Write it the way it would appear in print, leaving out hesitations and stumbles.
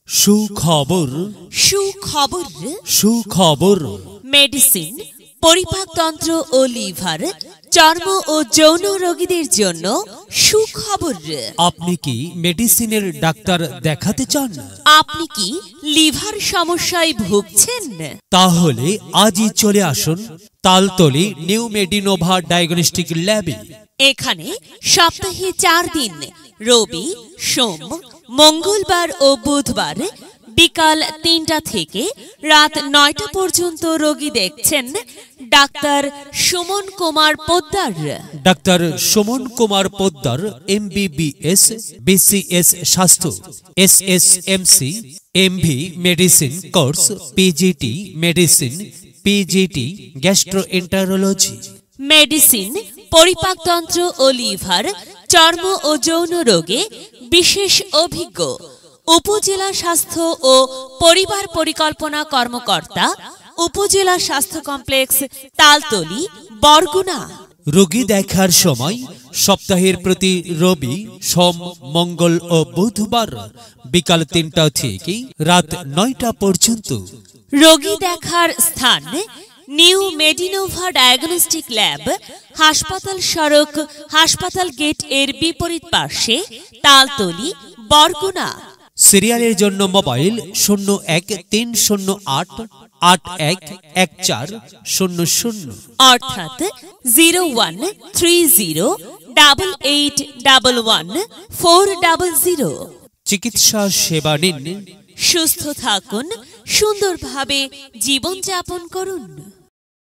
সুখবর সুখবর সুখবর মেডিসিন পরিপাকতন্ত্র ও লিভার চর্ম ও যৌন রোগীদের জন্য সুখবর। আপনি কি মেডিসিনের ডাক্তার দেখাতে চান? আপনি কি লিভার সমস্যায় ভুগছেন? তাহলে আজই চলে আসুন তালতলি নিউ মেডিনোভা ডায়াগনস্টিক ল্যাবে। এখানে সপ্তাহে 4 দিন রবি, সোম, মঙ্গলবার ও বুধবার বিকাল 3টা থেকে রাত 9টা পর্যন্ত রোগী দেখছেন ডাক্তার সুমন কুমার পোদ্দার। ডাক্তার সুমন কুমার পোদ্দার MBBS, BCS স্বাস্থ্য, SSMC, MV medicine course, PGT medicine, PGT gastroenterology. Medicine পরিপাকতন্ত্র ও লিভার চর্ম ও যৌন রোগে বিশেষ অভিজ্ঞ উপজেলা স্বাস্থ্য ও পরিবার পরিকল্পনা কর্মকর্তা, উপজেলা স্বাস্থ্য কমপ্লেক্স, তালতলি, বরগুনা। রোগী দেখার সময় সপ্তাহের প্রতি রবি, সোম, মঙ্গল ও বুধবার বিকাল 3টা থেকে রাত 9টা পর্যন্ত। রোগী দেখার স্থান নিউ মেডিনোভা ডায়াগনস্টিক ল্যাব, হাসপাতাল সড়ক, হাসপাতাল গেট এর বিপরীত পাশে, তালতলি, বরগুনা। সিরিয়ালের জন্য মোবাইল 0138811400 অর্থাৎ 013088111400। চিকিৎসা সেবা নিন, সুস্থ থাকুন, সুন্দরভাবে জীবনযাপন করুন।